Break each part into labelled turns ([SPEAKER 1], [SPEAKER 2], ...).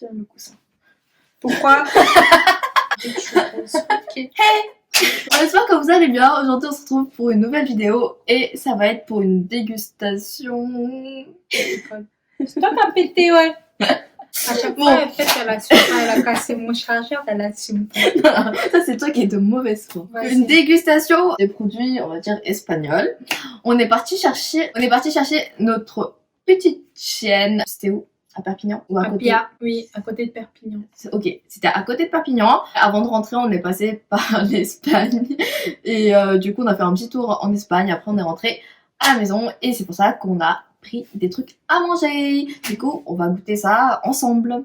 [SPEAKER 1] Tiens le coussin.
[SPEAKER 2] Pourquoi? Ok.
[SPEAKER 1] Hey! J'espère que vous allez bien. Aujourd'hui on se retrouve pour une nouvelle vidéo et ça va être pour une dégustation.
[SPEAKER 2] C'est toi qui as pété, ouais. À chaque fois, elle fait, elle a cassé mon chargeur, elle assume pas.
[SPEAKER 1] Ça c'est toi qui es de mauvaise foi.
[SPEAKER 2] Vas-y.
[SPEAKER 1] Une dégustation des produits, on va dire espagnols. On est parti chercher notre petite chienne. C'était où? À Perpignan ou à côté?
[SPEAKER 2] Pia, oui, à côté de Perpignan.
[SPEAKER 1] Ok, c'était à côté de Perpignan. Avant de rentrer, on est passé par l'Espagne. Et du coup, on a fait un petit tour en Espagne. Après, on est rentré à la maison. Et c'est pour ça qu'on a pris des trucs à manger. Du coup, on va goûter ça ensemble.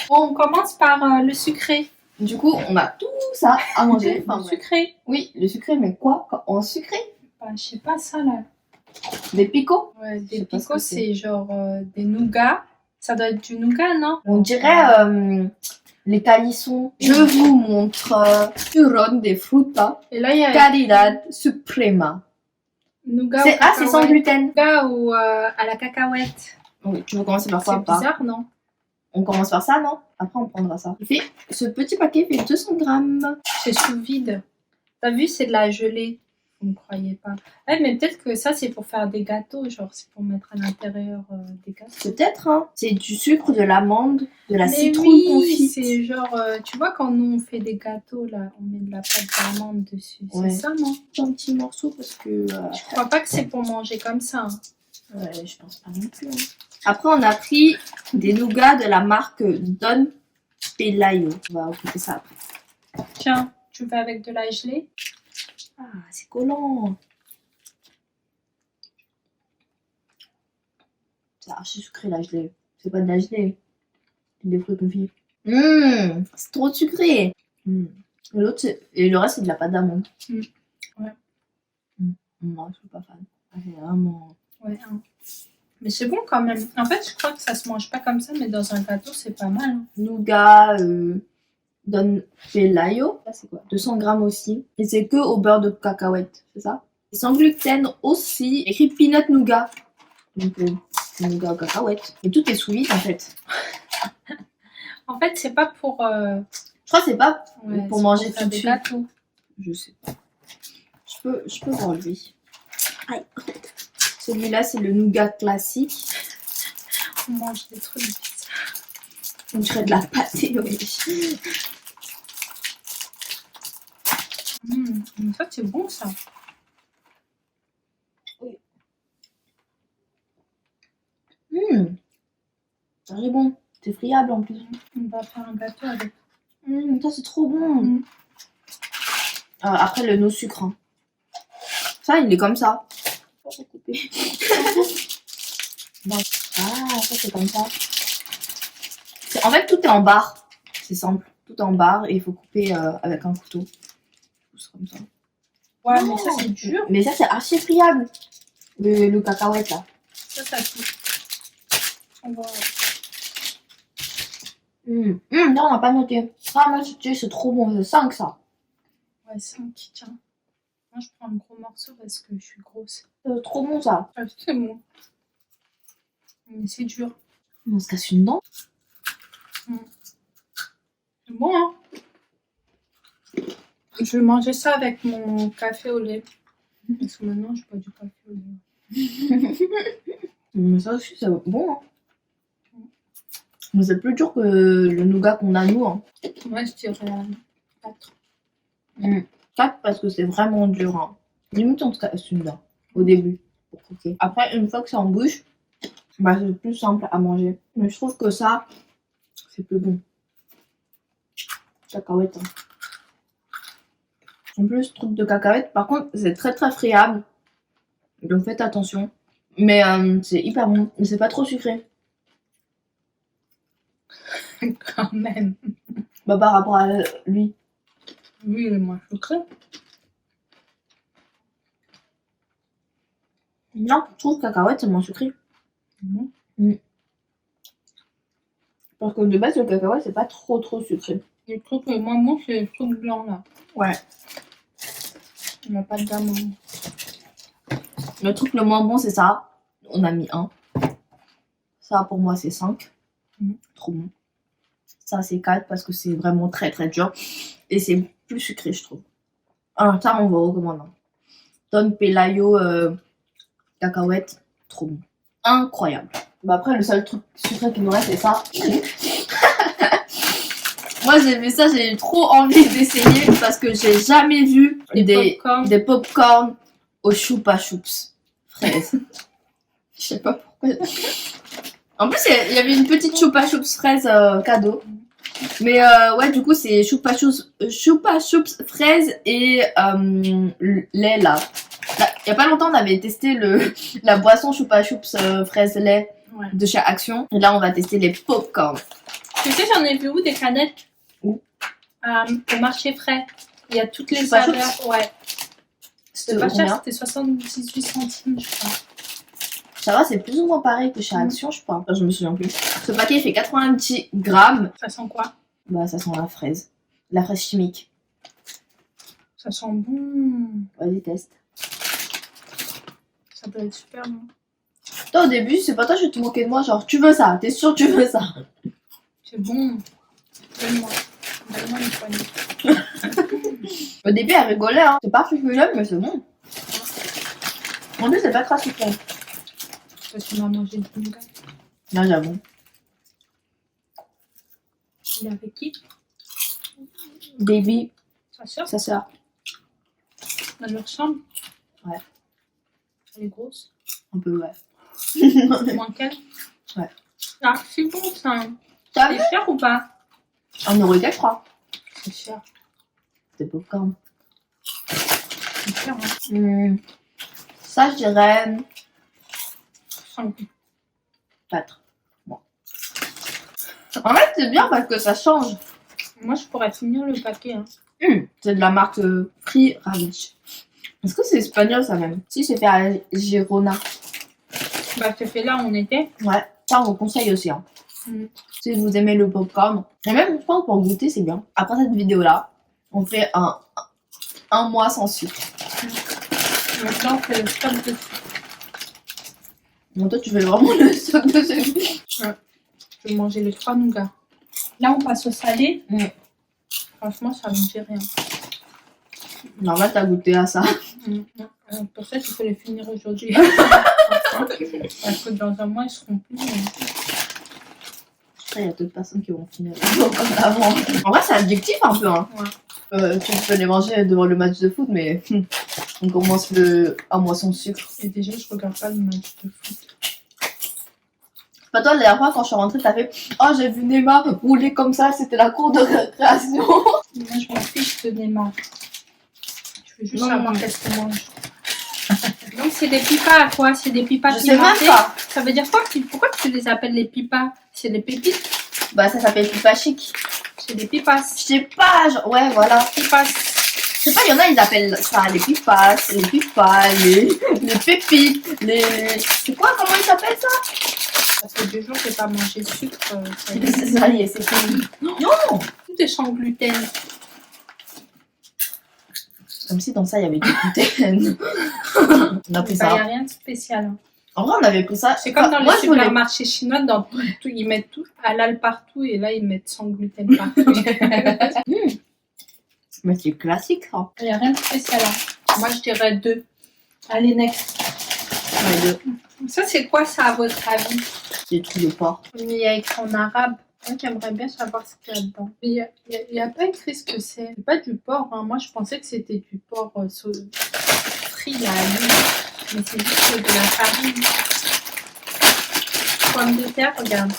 [SPEAKER 2] Bon, on commence par le sucré.
[SPEAKER 1] Du coup, on a tout ça à manger.
[SPEAKER 2] Le sucré.
[SPEAKER 1] Oui, le sucré, mais quoi en sucré?
[SPEAKER 2] Bah, je sais pas ça, là.
[SPEAKER 1] Des picots?
[SPEAKER 2] Ouais,
[SPEAKER 1] Je
[SPEAKER 2] des
[SPEAKER 1] sais pas ce
[SPEAKER 2] picots,
[SPEAKER 1] que c'est.
[SPEAKER 2] c'est genre des nougats. Ça doit être du nougat, non?
[SPEAKER 1] On dirait les calissons. Je vous montre Turrón de fruta
[SPEAKER 2] Et là, il y a
[SPEAKER 1] calidad suprema.
[SPEAKER 2] nougat
[SPEAKER 1] C'est
[SPEAKER 2] au
[SPEAKER 1] c'est sans gluten.
[SPEAKER 2] nougat ou à la cacahuète.
[SPEAKER 1] Oui, tu veux commencer par
[SPEAKER 2] C'est
[SPEAKER 1] quoi? Pas
[SPEAKER 2] bizarre, non?
[SPEAKER 1] On commence par ça, non? Après, on prendra ça. Ce petit paquet fait 200 grammes.
[SPEAKER 2] C'est sous vide. T'as vu, c'est de la gelée. Vous ne croyez pas. Ouais, mais peut-être que ça, c'est pour faire des gâteaux. Genre, c'est pour mettre à l'intérieur des gâteaux.
[SPEAKER 1] Peut-être, hein. C'est du sucre, de l'amande, de la
[SPEAKER 2] Mais
[SPEAKER 1] citrouille
[SPEAKER 2] oui,
[SPEAKER 1] confite.
[SPEAKER 2] c'est genre... tu vois, quand nous, on fait des gâteaux, là, on met de la pâte d'amande dessus.
[SPEAKER 1] Ouais.
[SPEAKER 2] C'est ça, non?
[SPEAKER 1] Un petit morceau parce que...
[SPEAKER 2] Je crois pas que c'est pour manger comme ça. Hein.
[SPEAKER 1] Ouais, je pense pas non plus. Hein. Après, on a pris des nougats de la marque Don Pelayo. On va occuper ça après.
[SPEAKER 2] Tiens, tu veux avec de la gelée?
[SPEAKER 1] Ah, c'est collant. C'est archi sucré la gelée. C'est pas de la gelée. C'est des fruits confits. C'est trop sucré. Et le reste, c'est de la pâte d'amande.
[SPEAKER 2] Ouais.
[SPEAKER 1] Moi, je suis pas fan. C'est vraiment...
[SPEAKER 2] Ouais, hein. Mais c'est bon quand même. En fait, je crois que ça se mange pas comme ça, mais dans un gâteau, c'est pas mal. Hein.
[SPEAKER 1] Nougat, Don Pelayo. Ça, c'est quoi? 200 grammes aussi. Et c'est que au beurre de cacahuète, c'est ça? Et sans gluten aussi. Écrit peanut nougat. Donc, nougat cacahuète. Et tout est sous vide en fait.
[SPEAKER 2] En fait, c'est pas pour...
[SPEAKER 1] Je crois que c'est pas
[SPEAKER 2] ouais,
[SPEAKER 1] pour
[SPEAKER 2] c'est
[SPEAKER 1] manger
[SPEAKER 2] pour
[SPEAKER 1] tout
[SPEAKER 2] faire
[SPEAKER 1] de
[SPEAKER 2] des
[SPEAKER 1] suite.
[SPEAKER 2] gâteaux.
[SPEAKER 1] Je sais pas. Je peux voir lui. Aïe. Celui-là, c'est le nougat classique.
[SPEAKER 2] On mange des trucs bizarres.
[SPEAKER 1] On dirait de la pâté, oui.
[SPEAKER 2] Mais ça, c'est bon, ça.
[SPEAKER 1] Oui. C'est bon. C'est friable en plus.
[SPEAKER 2] On va faire un gâteau avec.
[SPEAKER 1] Ça, c'est trop bon. Après, le no sucre. Hein. Ça, il est comme ça. Bon. Ah, ça, c'est comme ça. En fait, tout est en barre. C'est simple. Tout est en barre et il faut couper avec un couteau. C'est comme ça.
[SPEAKER 2] Ouais,
[SPEAKER 1] Non.
[SPEAKER 2] mais ça, c'est dur.
[SPEAKER 1] Mais ça, c'est archi friable. Le cacahuète, là.
[SPEAKER 2] Ça touche. On va...
[SPEAKER 1] Non, on n'a pas noté. Ah, moi, c'est trop bon. C'est 5, ça.
[SPEAKER 2] Ouais, 5, tiens. Moi, je prends le gros morceau parce que je suis grosse.
[SPEAKER 1] C'est trop bon, ça.
[SPEAKER 2] Ah, c'est bon. Mais c'est dur.
[SPEAKER 1] On se casse une dent.
[SPEAKER 2] C'est bon, hein? Je vais manger ça avec mon café au lait. Parce que maintenant, je bois du café au lait.
[SPEAKER 1] Mais ça aussi, c'est bon. Hein. Mais c'est plus dur que le nougat qu'on a, nous. Hein.
[SPEAKER 2] Moi, je dirais 4.
[SPEAKER 1] 4 parce que c'est vraiment dur. Hein. Limite, on se casse une dent au début. Pour croquer. Après, une fois que c'est en bouche, bah, c'est plus simple à manger. Mais je trouve que ça, c'est plus bon. Cacahuète. Hein. En plus, truc de cacahuète, par contre, c'est très très friable. Donc faites attention. Mais c'est hyper bon. Mais c'est pas trop sucré.
[SPEAKER 2] Quand même.
[SPEAKER 1] Bah, par rapport à lui.
[SPEAKER 2] Oui, il est moins sucré.
[SPEAKER 1] Non, je trouve que cacahuète, c'est moins sucré. Parce que de base, le cacahuète, c'est pas trop sucré.
[SPEAKER 2] Le truc le moins bon, c'est le truc blanc là.
[SPEAKER 1] Ouais.
[SPEAKER 2] Il n'y a pas d'amande.
[SPEAKER 1] Le truc le moins bon, c'est ça. On a mis 1. Ça, pour moi, c'est 5. Trop bon. Ça, c'est 4 parce que c'est vraiment très très dur. Et c'est plus sucré, je trouve. Alors, ça, on va recommander. Don Pelayo cacahuète. Trop bon. Incroyable. Bah après, le seul truc sucré qui nous reste, c'est ça. Moi, j'ai vu ça, j'ai eu trop envie d'essayer parce que j'ai jamais vu des pop-corn au choupa choups fraises. Je sais pas pourquoi. En plus, il y avait une petite choupa choups fraise cadeau. Mais ouais, du coup, c'est choupa choups fraise et lait là. Il y a pas longtemps, on avait testé la boisson choupa choups fraise lait de chez Action. Et là, on va tester les pop-corn.
[SPEAKER 2] Tu sais, j'en ai vu où des canettes?
[SPEAKER 1] Où?
[SPEAKER 2] Au marché frais. Il y a toutes les saveurs. Ouais. C'était pas cher, c'était 78 centimes, je crois.
[SPEAKER 1] Ça va, c'est plus ou moins pareil que chez Action, je crois. Enfin, je me souviens plus. Ce paquet, il fait 90 grammes.
[SPEAKER 2] Ça sent quoi?
[SPEAKER 1] Bah, ça sent la fraise. La fraise chimique.
[SPEAKER 2] Ça sent bon.
[SPEAKER 1] Vas-y, teste.
[SPEAKER 2] Ça doit être super bon.
[SPEAKER 1] Toi, au début, c'est pas toi, je te moquais de moi. Genre, tu veux ça? T'es sûr que tu veux ça?
[SPEAKER 2] C'est bon. Donne-moi. Donne-moi une poignée.
[SPEAKER 1] Au début, elle rigolait, hein. C'est pas succulent, mais c'est bon. En plus, c'est pas très sucré.
[SPEAKER 2] Parce qu'on a mangé du nougat.
[SPEAKER 1] Là, j'avoue.
[SPEAKER 2] Il est avec qui?
[SPEAKER 1] Baby,
[SPEAKER 2] Sa soeur?
[SPEAKER 1] sa soeur.
[SPEAKER 2] Elle leur ressemble?
[SPEAKER 1] Ouais.
[SPEAKER 2] Elle est grosse?
[SPEAKER 1] Un peu, ouais.
[SPEAKER 2] Moins qu'elle?
[SPEAKER 1] Ouais.
[SPEAKER 2] Ah, c'est bon ça.
[SPEAKER 1] T'as
[SPEAKER 2] C'est
[SPEAKER 1] vu?
[SPEAKER 2] cher ou pas?
[SPEAKER 1] 1,4€, je crois.
[SPEAKER 2] C'est cher.
[SPEAKER 1] C'est popcorn.
[SPEAKER 2] C'est cher, hein.
[SPEAKER 1] Ça, je dirais
[SPEAKER 2] 5.
[SPEAKER 1] 4. Bon. En fait, c'est bien parce que ça change.
[SPEAKER 2] Moi, je pourrais finir le paquet. Hein.
[SPEAKER 1] C'est de la marque Free Ranch. Est-ce que c'est espagnol, ça même? Si, c'est fait à Girona.
[SPEAKER 2] Bah, ce fait là, on était.
[SPEAKER 1] Ouais, ça, on vous conseille aussi. Hein. Si vous aimez le popcorn. Et même, je pense, pour goûter, c'est bien. Après cette vidéo-là, on fait un mois sans sucre.
[SPEAKER 2] Maintenant, on fait le stock de sucre.
[SPEAKER 1] Bon, toi, tu fais vraiment le stock de sucre.
[SPEAKER 2] Ouais. Je vais manger les 3 nougats. Là, on passe au salé. Franchement, ça me dit rien.
[SPEAKER 1] Normal, t'as goûté à ça.
[SPEAKER 2] Pour ça, il faut les finir aujourd'hui. Parce que dans un mois, ils seront plus.
[SPEAKER 1] Il y a d'autres personnes qui vont finir comme avant. En vrai, c'est addictif un peu. Hein.
[SPEAKER 2] Ouais.
[SPEAKER 1] Tu peux les manger devant le match de foot, mais on commence un mois sans sucre.
[SPEAKER 2] Et déjà, je regarde pas le match de foot.
[SPEAKER 1] Pas toi, la dernière fois, quand je suis rentrée, t'as fait « Oh, j'ai vu Neymar rouler comme ça, c'était la cour de récréation. »
[SPEAKER 2] Moi, je m'en fiche de Neymar. Je veux juste savoir qu'est-ce qu'on mange. Donc, c'est des pipas à quoi? C'est des pipas
[SPEAKER 1] Je sais même pas.
[SPEAKER 2] Ça veut dire quoi? Pourquoi tu les appelles les pipas? C'est des pépites?
[SPEAKER 1] Bah, ça s'appelle pipa chic.
[SPEAKER 2] C'est des pipas.
[SPEAKER 1] Je sais pas, genre, ouais, voilà.
[SPEAKER 2] Pipas.
[SPEAKER 1] Je sais pas, il y en a, ils appellent ça les pipas, les pépites, C'est quoi, comment ils s'appellent ça?
[SPEAKER 2] Ça fait 2 jours que j'ai pas mangé de sucre.
[SPEAKER 1] Ça y est, c'est fini. Non.
[SPEAKER 2] Tout est sans gluten.
[SPEAKER 1] Comme si dans ça, il y avait du gluten. On a pris
[SPEAKER 2] Il n'y a
[SPEAKER 1] ça.
[SPEAKER 2] rien de spécial. Hein.
[SPEAKER 1] En vrai, on avait pris ça.
[SPEAKER 2] C'est comme dans les supermarchés chinois, dans tout, ils mettent tout halal partout et là, ils mettent sans gluten partout.
[SPEAKER 1] Mais c'est classique, ça.
[SPEAKER 2] Il n'y a rien de spécial. Hein. Moi, je dirais 2. Allez, next.
[SPEAKER 1] Ouais, 2.
[SPEAKER 2] Ça, c'est quoi ça, à votre avis?
[SPEAKER 1] C'est des trucs de porc.
[SPEAKER 2] Il y a écrit en arabe. Moi, j'aimerais bien savoir ce qu'il y a dedans. Il n'y a pas écrit ce que c'est. C'est pas du porc. Hein. Moi, je pensais que c'était du porc frit, là, à l'huile. Mais c'est juste de la farine. Pomme de terre, regarde.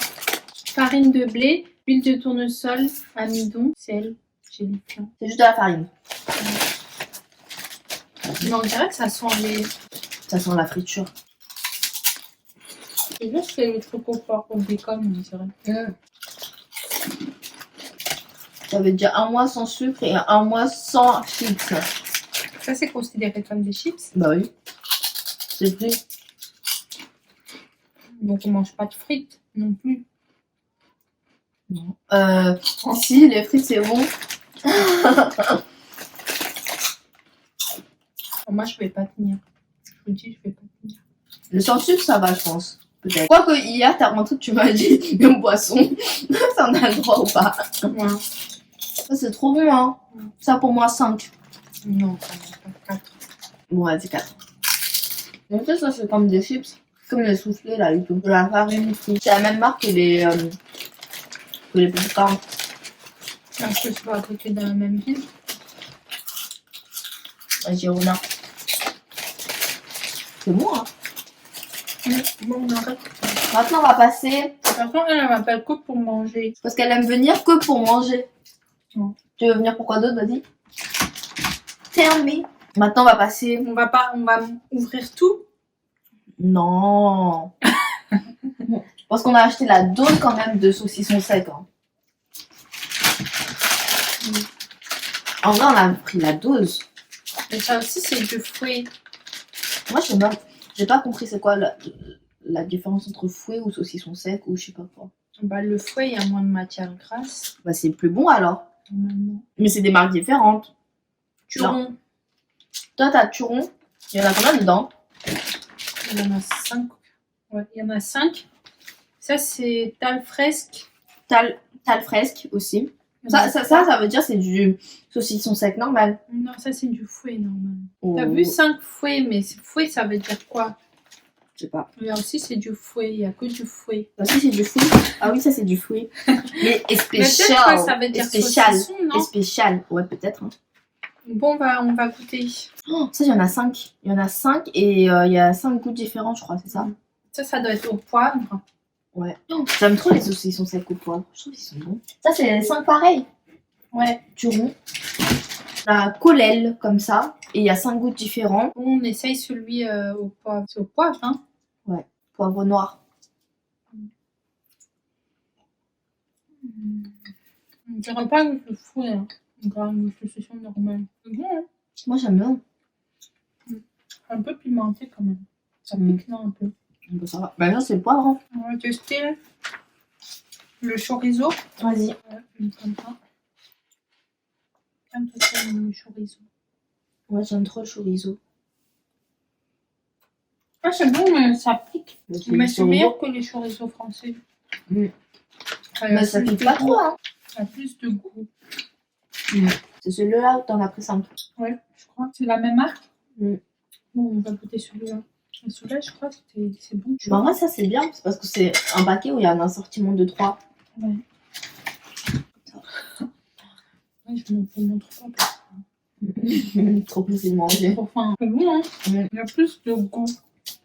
[SPEAKER 2] Farine de blé, huile de tournesol, amidon, sel, gélifiant.
[SPEAKER 1] C'est juste de la farine.
[SPEAKER 2] Mais on dirait que ça sent les...
[SPEAKER 1] Ça sent la friture.
[SPEAKER 2] C'est juste les trucs au porc, au bacon, on dirait.
[SPEAKER 1] Ça veut dire un mois sans sucre et un mois sans chips.
[SPEAKER 2] Ça, c'est considéré comme des chips.
[SPEAKER 1] Bah oui. C'est frit.
[SPEAKER 2] Donc, on mange pas de frites non plus.
[SPEAKER 1] Non. Si, les frites, c'est bon.
[SPEAKER 2] Moi, je vais pas tenir. Je vous dis, je vais pas tenir.
[SPEAKER 1] Le sans sucre, ça va, je pense. Peut-être. Quoique hier, t'as rentré, tu m'as dit un poisson. Ça en a le droit ou pas?
[SPEAKER 2] Ouais.
[SPEAKER 1] Ça, c'est trop bon, hein. Ça, pour moi, 5.
[SPEAKER 2] Non, ça pas 4.
[SPEAKER 1] Bon, vas-y, 4. Donc ça, c'est comme des chips. Comme les soufflés, là, et tout. De la farine. C'est la même marque que les popcorn.
[SPEAKER 2] Est-ce que c'est pas à côté de la même ville?
[SPEAKER 1] Vas-y, Romain. C'est bon, hein.
[SPEAKER 2] Bon, on arrête.
[SPEAKER 1] Maintenant, on va passer...
[SPEAKER 2] Par contre, elle m'appelle que pour manger.
[SPEAKER 1] Parce qu'elle aime venir que pour manger.
[SPEAKER 2] Non.
[SPEAKER 1] Tu veux venir pour quoi d'autre? Vas-y. Tell me. Maintenant, on va passer...
[SPEAKER 2] On va ouvrir tout.
[SPEAKER 1] Non. Parce qu'on a acheté la dose quand même de saucisson sec. Hein. En vrai, on a pris la dose.
[SPEAKER 2] Mais ça aussi, c'est du fouet.
[SPEAKER 1] Moi, je sais pas. J'ai pas compris c'est quoi la différence entre fouet ou saucisson sec ou je sais pas quoi.
[SPEAKER 2] Bah, le fouet, il y a moins de matière grasse.
[SPEAKER 1] Bah, c'est plus bon alors.
[SPEAKER 2] Normalement.
[SPEAKER 1] Mais c'est des marques différentes.
[SPEAKER 2] Turon.
[SPEAKER 1] Toi, t'as Turon. Il y en a combien dedans?
[SPEAKER 2] Il y en a 5. Ouais, il y en a 5. Ça, c'est Talfresque.
[SPEAKER 1] Talfresque aussi. Ça veut dire c'est du saucisson sec normal.
[SPEAKER 2] Non, ça, c'est du fouet, normalement.
[SPEAKER 1] Oh.
[SPEAKER 2] T'as vu 5 fouets, mais fouet, ça veut dire quoi?
[SPEAKER 1] Je sais pas.
[SPEAKER 2] Là aussi, c'est du fouet. Il n'y a que du fouet.
[SPEAKER 1] Ça aussi, c'est du fouet. Ah oui, ça, c'est du fouet. Mais
[SPEAKER 2] Mais
[SPEAKER 1] spécial.
[SPEAKER 2] peut-être que ça veut dire saucisson, non?
[SPEAKER 1] Spécial. Ouais, peut-être. Hein.
[SPEAKER 2] Bon, on va goûter.
[SPEAKER 1] Oh, ça, il y en a 5. Il y en a 5 et il y a 5 goûts différents, je crois, c'est ça?
[SPEAKER 2] Ça doit être au poivre.
[SPEAKER 1] Ouais. Oh, j'aime trop les saucissons secs au poivre. Je trouve qu'ils sont bons. Ça, c'est les 5 pareils.
[SPEAKER 2] Ouais.
[SPEAKER 1] Turon. La colelle, comme ça. Et il y a 5 goûts différents.
[SPEAKER 2] Bon, on essaye celui au poivre. C'est au poivre, hein?
[SPEAKER 1] Ouais. Poivre noir.
[SPEAKER 2] On dirait pas que c'est fouet, hein. On dirait une saucisson normale. C'est bon, hein?
[SPEAKER 1] Moi, j'aime bien.
[SPEAKER 2] Un peu pimenté quand même. Ça pique, non, un peu.
[SPEAKER 1] Bah, ça va. Bah, là, c'est le poivre. Hein.
[SPEAKER 2] On va tester le chorizo.
[SPEAKER 1] Vas-y.
[SPEAKER 2] Ouais, comme ça. J'aime tout le chorizo.
[SPEAKER 1] Ouais, j'aime trop le chorizo.
[SPEAKER 2] Ah, c'est bon, mais ça pique. Mais c'est
[SPEAKER 1] chorizo.
[SPEAKER 2] meilleur que les chorizos français.
[SPEAKER 1] Mm.
[SPEAKER 2] Enfin,
[SPEAKER 1] Mais ça pique pas trop, hein.
[SPEAKER 2] Ça a plus de goût.
[SPEAKER 1] Mm. C'est celui-là où t'en as pris 5.
[SPEAKER 2] Ouais, je crois. C'est la même marque.
[SPEAKER 1] Mm.
[SPEAKER 2] Bon, on va goûter celui-là. Et celui-là, je crois que c'est bon.
[SPEAKER 1] Mais en vrai, ça, c'est bien. C'est parce que c'est un paquet où il y a un assortiment de 3.
[SPEAKER 2] Ouais. Ouais, je vous montre pas.
[SPEAKER 1] Trop facile de manger.
[SPEAKER 2] Enfin, c'est bon, hein.
[SPEAKER 1] Mm.
[SPEAKER 2] Il y a plus de goût.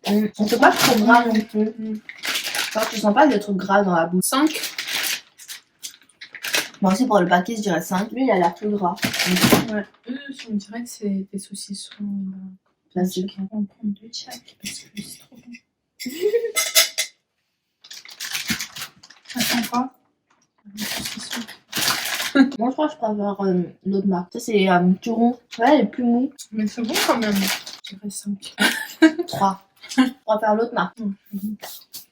[SPEAKER 1] On fait pas trop gras non plus.
[SPEAKER 2] Mm.
[SPEAKER 1] Enfin, tu sens pas des trucs gras dans la bouche.
[SPEAKER 2] 5.
[SPEAKER 1] Moi aussi, pour le paquet, je dirais 5. Lui, il a l'air plus gras.
[SPEAKER 2] Ouais. On dirait que c'est des saucissons
[SPEAKER 1] Classique.
[SPEAKER 2] On va en prendre 2 de chaque parce que c'est trop bon. Ça sent pas le saucisson.
[SPEAKER 1] Moi, je crois que je préfère l'autre marque. Ça, c'est Turon. Ouais, elle est plus mou.
[SPEAKER 2] Mais c'est bon quand même. Je dirais 5.
[SPEAKER 1] 3. Je préfère l'autre marque.
[SPEAKER 2] Donc,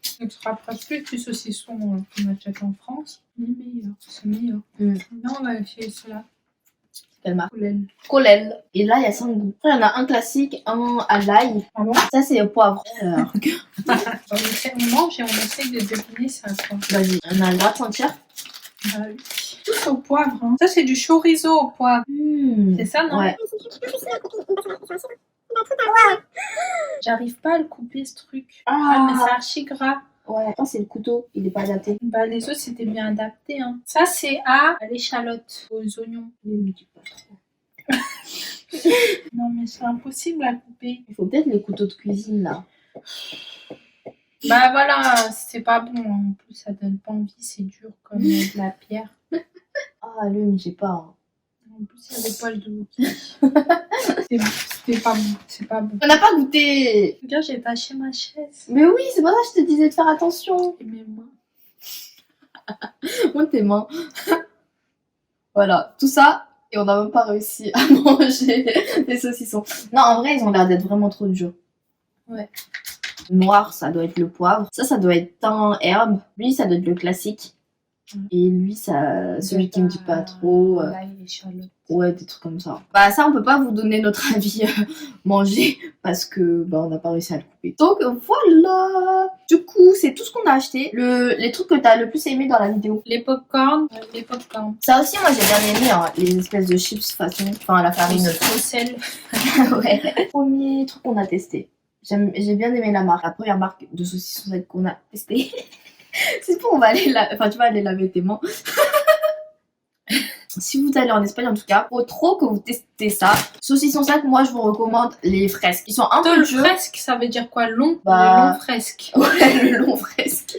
[SPEAKER 2] ce sera presque du saucisson qu'on achète en France. Mais meilleur. C'est meilleur.
[SPEAKER 1] Mm.
[SPEAKER 2] Là, on va essayer cela.
[SPEAKER 1] Quelle marque?
[SPEAKER 2] Colelle.
[SPEAKER 1] Colelle. Et là, il y a 5 goûts. Après, il y en a un classique, un à l'ail.
[SPEAKER 2] Ah bon?
[SPEAKER 1] Ça, c'est au poivre.
[SPEAKER 2] On mange et on essaye de deviner ça. Quoi.
[SPEAKER 1] Vas-y, on a le droit de sentir.
[SPEAKER 2] Bah oui. Tout au poivre. Hein. Ça, c'est du chorizo au poivre. C'est ça, non?
[SPEAKER 1] Ouais.
[SPEAKER 2] J'arrive pas à le couper, ce truc.
[SPEAKER 1] Ah.
[SPEAKER 2] Mais c'est archi gras.
[SPEAKER 1] Ouais. Je pense que c'est le couteau. Il est pas adapté.
[SPEAKER 2] Bah, les autres, c'était bien adapté. Hein. Ça, c'est à l'échalote, aux oignons.
[SPEAKER 1] Ne me dis pas trop.
[SPEAKER 2] Non, mais c'est impossible à couper.
[SPEAKER 1] Il faut peut-être les couteaux de cuisine, là.
[SPEAKER 2] Bah voilà, c'est pas bon. Hein. En plus, ça donne pas envie, c'est dur comme de la pierre.
[SPEAKER 1] Ah, lui, mais j'ai pas. Hein.
[SPEAKER 2] En plus, il y avait pas le de C'était pas bon. C'est pas bon.
[SPEAKER 1] On n'a pas goûté.
[SPEAKER 2] Regarde, j'ai taché ma chaise.
[SPEAKER 1] Mais oui, c'est pour ça que je te disais de faire attention.
[SPEAKER 2] Et mes mains.
[SPEAKER 1] Monte tes mains. Voilà, tout ça. Et on n'a même pas réussi à manger les saucissons. Non, en vrai, ils ont l'air d'être vraiment trop durs.
[SPEAKER 2] Ouais.
[SPEAKER 1] Noir, ça doit être le poivre. Ça doit être thym, herbe. Lui, ça doit être le classique. Et lui, ça, celui qui me dit pas trop.
[SPEAKER 2] L'ail, échalote.
[SPEAKER 1] Ouais, des trucs comme ça. Bah ça, on peut pas vous donner notre avis manger parce que bah on n'a pas réussi à le couper. Donc voilà. Du coup, c'est tout ce qu'on a acheté. Les trucs que t'as le plus aimé dans la vidéo.
[SPEAKER 2] Les popcorn. Les popcorn.
[SPEAKER 1] Ça aussi, moi j'ai bien aimé hein, les espèces de chips façon, enfin la farine.
[SPEAKER 2] Au sel.
[SPEAKER 1] Ouais. Premier truc qu'on a testé. J'ai bien aimé la marque. La première marque de saucisson sec qu'on a testé. C'est bon, on va aller enfin tu vas aller laver tes mains. Si vous allez en Espagne en tout cas, faut trop que vous testez ça. Saucisson sec, moi je vous recommande les fresques. Ils sont un peu durs.
[SPEAKER 2] Fresque, ça veut dire quoi? Long?
[SPEAKER 1] Bah...
[SPEAKER 2] Le long fresque.
[SPEAKER 1] Ouais, le long fresque.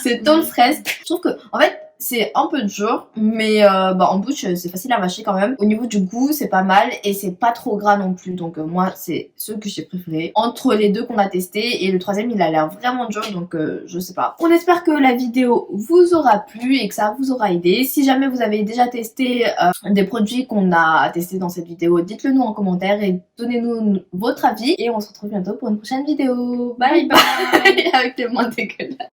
[SPEAKER 1] C'est tôle fresque. Je trouve que, en fait, c'est un peu dur, mais bah, en bouche, c'est facile à mâcher quand même. Au niveau du goût, c'est pas mal et c'est pas trop gras non plus. Donc moi, c'est ceux que j'ai préférés. Entre les deux qu'on a testés et le troisième, il a l'air vraiment dur, donc je sais pas. On espère que la vidéo vous aura plu et que ça vous aura aidé. Si jamais vous avez déjà testé des produits qu'on a testés dans cette vidéo, dites-le nous en commentaire et donnez-nous votre avis. Et on se retrouve bientôt pour une prochaine vidéo. Bye bye, avec les mains dégueulasses.